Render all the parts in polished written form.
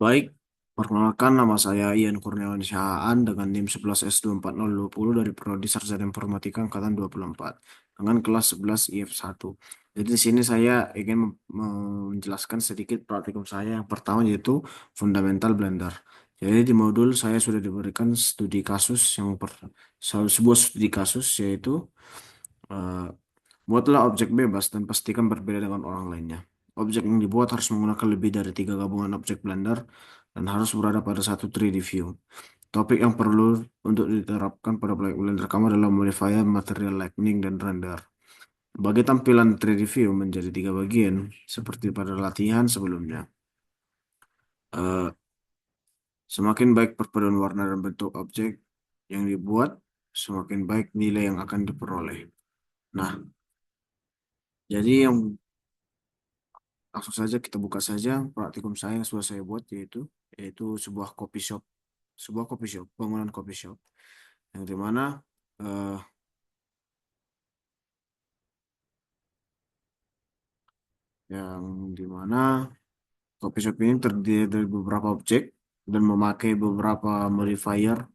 Baik, perkenalkan nama saya Ian Kurniawan Syahaan dengan NIM 11S24020 dari Prodi Sarjana Informatika Angkatan 24 dengan kelas 11 IF1. Jadi di sini saya ingin menjelaskan sedikit praktikum saya yang pertama yaitu Fundamental Blender. Jadi di modul saya sudah diberikan studi kasus sebuah studi kasus yaitu eh, buatlah objek bebas dan pastikan berbeda dengan orang lainnya. Objek yang dibuat harus menggunakan lebih dari tiga gabungan objek Blender dan harus berada pada satu 3D view. Topik yang perlu untuk diterapkan pada Blender kamu adalah modifier, material lightning, dan render. Bagi tampilan 3D view menjadi tiga bagian, seperti pada latihan sebelumnya. Eh, Semakin baik perpaduan warna dan bentuk objek yang dibuat, semakin baik nilai yang akan diperoleh. Nah, jadi yang langsung saja kita buka saja praktikum saya yang sudah saya buat yaitu sebuah bangunan coffee shop yang dimana eh, yang dimana coffee shop ini terdiri dari beberapa objek dan memakai beberapa modifier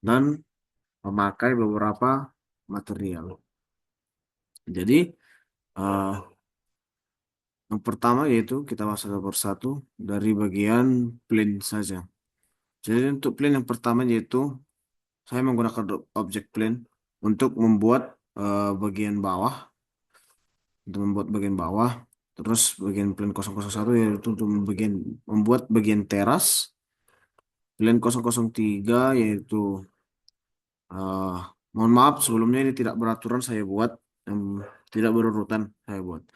dan memakai beberapa material. Jadi eh, yang pertama yaitu kita masuk satu persatu dari bagian plane saja. Jadi untuk plane yang pertama yaitu saya menggunakan objek plane untuk membuat bagian bawah, terus bagian plane 001 yaitu untuk membuat bagian teras, plane 003 yaitu eh, mohon maaf sebelumnya ini tidak beraturan saya buat, em, tidak berurutan saya buat.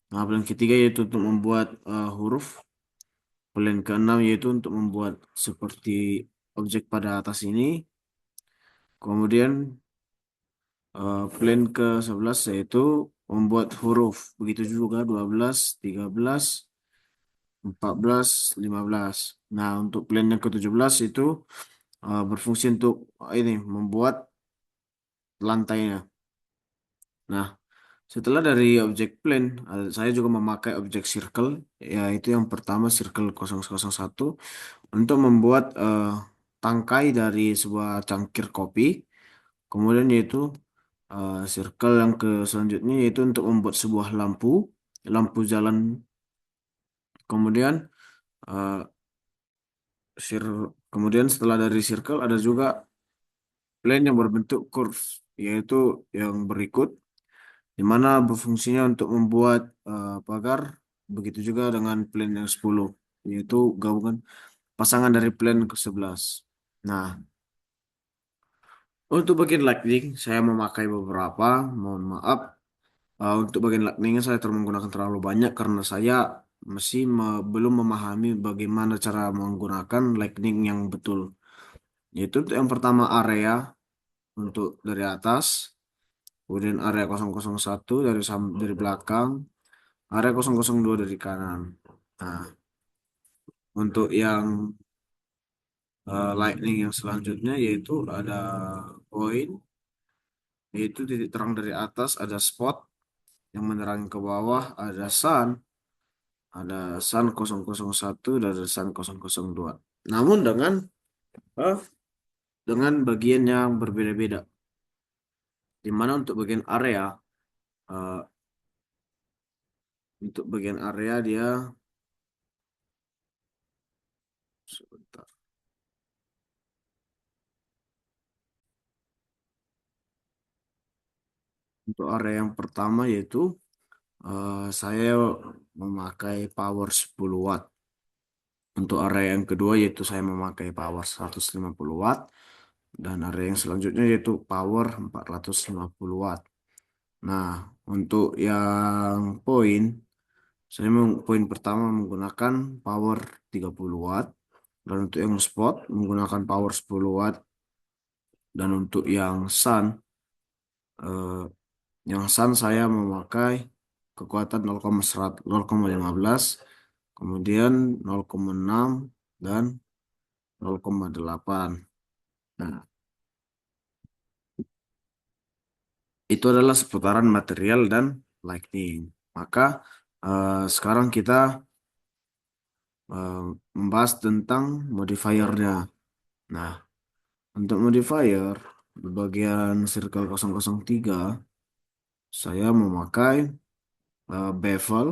Nah, plane ketiga yaitu untuk membuat huruf, plane keenam yaitu untuk membuat seperti objek pada atas ini, kemudian plan ke-11 yaitu membuat huruf. Begitu juga 12, 13, 14, 15. Nah, untuk plan yang ke-17 itu berfungsi untuk ini membuat lantainya. Nah, setelah dari objek plan, saya juga memakai objek circle, yaitu yang pertama circle 001 untuk membuat tangkai dari sebuah cangkir kopi. Kemudian yaitu circle yang ke selanjutnya yaitu untuk membuat sebuah lampu jalan. Kemudian eh, kemudian setelah dari circle ada juga plane yang berbentuk curve, yaitu yang berikut, di mana berfungsinya untuk membuat pagar. Begitu juga dengan plane yang 10, yaitu gabungan pasangan dari plane ke-11. Nah, untuk bagian lightning saya memakai beberapa, mohon maaf. Untuk bagian lightningnya saya menggunakan terlalu banyak karena saya belum memahami bagaimana cara menggunakan lightning yang betul. Yaitu untuk yang pertama area untuk dari atas, kemudian area 001 dari belakang, area 002 dari kanan. Nah, untuk yang lightning yang selanjutnya yaitu ada point, yaitu titik terang dari atas, ada spot yang menerangi ke bawah, ada sun 001 dan ada sun 002. Namun eh, dengan bagian yang berbeda-beda. Di mana eh, untuk bagian area dia sebentar. Untuk area yang pertama yaitu saya memakai power 10 watt. Untuk area yang kedua yaitu saya memakai power 150 watt dan area yang selanjutnya yaitu power 450 watt. Nah, untuk yang poin pertama menggunakan power 30 watt dan untuk yang spot menggunakan power 10 watt dan untuk eh, yang sun saya memakai kekuatan 0,15 kemudian 0,6 dan 0,8. Nah, itu adalah seputaran material dan lighting. Maka sekarang kita eh, membahas tentang modifiernya. Nah, untuk modifier di bagian circle 003 saya memakai bevel.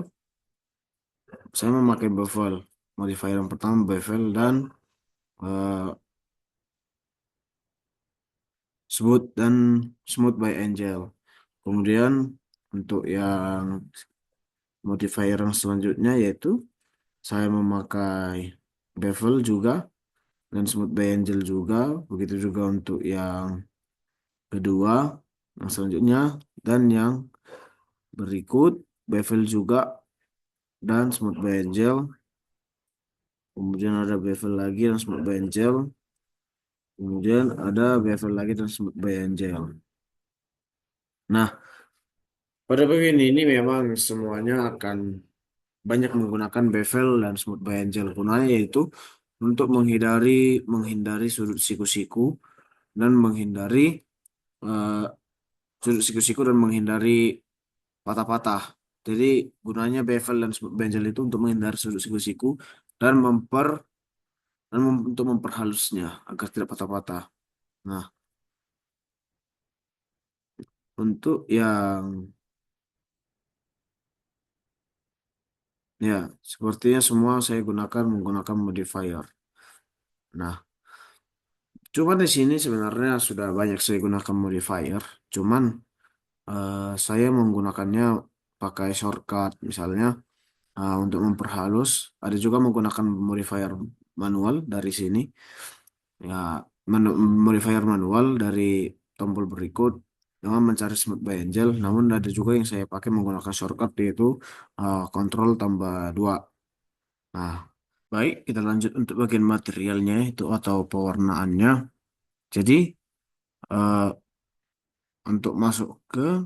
Saya memakai bevel. Modifier yang pertama bevel dan eh, dan smooth by angel. Kemudian untuk yang modifier yang selanjutnya yaitu saya memakai bevel juga dan smooth by angel juga. Begitu juga untuk yang kedua, yang selanjutnya, dan yang berikut bevel juga dan smooth by angel. Kemudian ada bevel lagi dan smooth by angel. Kemudian ada bevel lagi dan smooth by angel. Nah, pada bagian ini memang semuanya akan banyak menggunakan bevel dan smooth by angel. Gunanya yaitu untuk menghindari sudut siku-siku dan menghindari eh, sudut siku-siku dan menghindari patah-patah. Jadi gunanya bevel dan smooth by angel itu untuk menghindari sudut siku-siku dan untuk memperhalusnya agar tidak patah-patah. Nah, untuk yang ya sepertinya semua saya menggunakan modifier. Nah, cuman di sini sebenarnya sudah banyak saya gunakan modifier. Cuman saya menggunakannya pakai shortcut misalnya untuk memperhalus. Ada juga menggunakan modifier manual dari sini. Ya, modifier manual dari tombol berikut dengan mencari smooth by angel. Namun ada juga yang saya pakai menggunakan shortcut yaitu kontrol tambah 2. Nah, baik kita lanjut untuk bagian materialnya itu atau pewarnaannya. Jadi eh, untuk masuk ke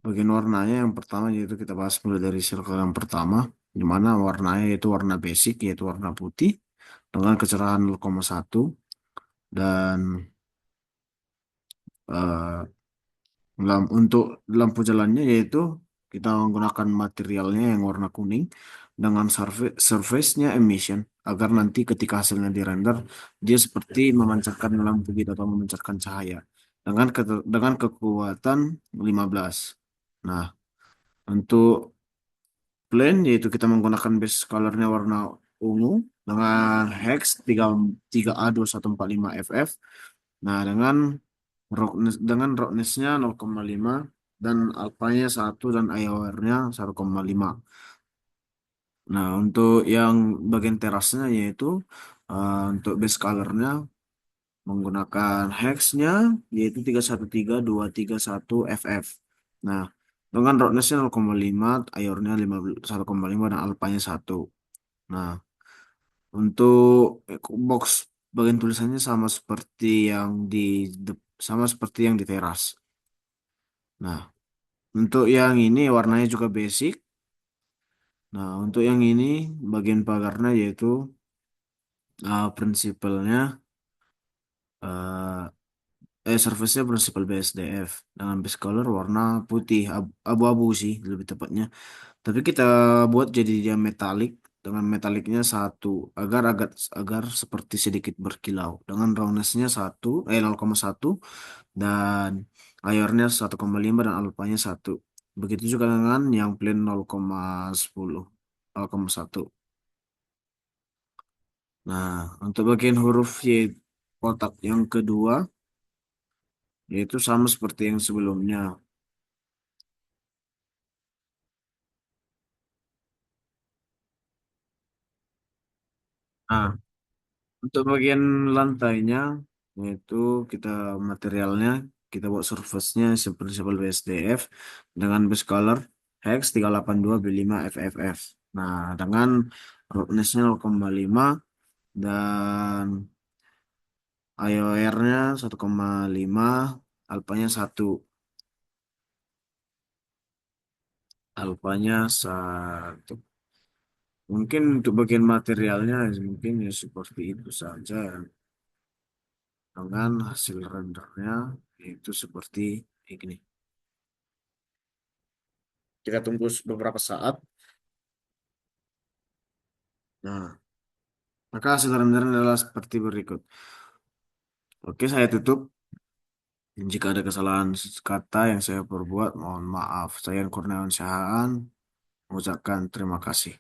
bagian warnanya yang pertama yaitu kita bahas mulai dari circle yang pertama, di mana warnanya yaitu warna basic yaitu warna putih dengan kecerahan 0,1 dan eh, untuk lampu jalannya yaitu kita menggunakan materialnya yang warna kuning dengan surface-nya emission agar nanti ketika hasilnya dirender dia seperti memancarkan lampu gitu atau memancarkan cahaya dengan kekuatan 15. Nah, untuk plain yaitu kita menggunakan base colornya warna ungu dengan hex 3A2145 FF. Nah, dengan roughness-nya 0,5 dan alpanya 1 dan IOR-nya 1,5. Nah, untuk yang bagian terasnya yaitu untuk base color-nya menggunakan hex-nya yaitu 313231 FF. Nah, dengan roughness-nya 0,5, IOR-nya 1,5 dan alpanya 1. Nah, untuk box bagian tulisannya sama seperti yang di teras. Nah, untuk yang ini warnanya juga basic. Nah, untuk yang ini bagian pagarnya yaitu prinsipalnya uh, surface-nya prinsipal BSDF dengan base color warna putih abu-abu sih lebih tepatnya. Tapi kita buat jadi dia metalik dengan metaliknya 1 agar seperti sedikit berkilau dengan roundness-nya 0,1 dan IOR-nya 1,5 dan alpanya 1. Begitu juga dengan yang plain 0,10 0,1. Nah, untuk bagian huruf Y kotak yang kedua yaitu sama seperti yang sebelumnya. Nah, untuk bagian lantainya yaitu kita materialnya kita buat surface-nya seperti BSDF dengan base color hex 382B5 FFF. Nah, dengan roughness-nya 0,5 dan IOR-nya 1,5, alpanya 1. Alpanya 1. Mungkin untuk bagian materialnya mungkin ya seperti itu saja dengan hasil rendernya itu seperti ini. Kita tunggu beberapa saat. Nah, maka hasil remedial adalah seperti berikut. Oke, saya tutup. Jika ada kesalahan kata yang saya perbuat, mohon maaf. Saya Kurniawan Syahaan mengucapkan terima kasih.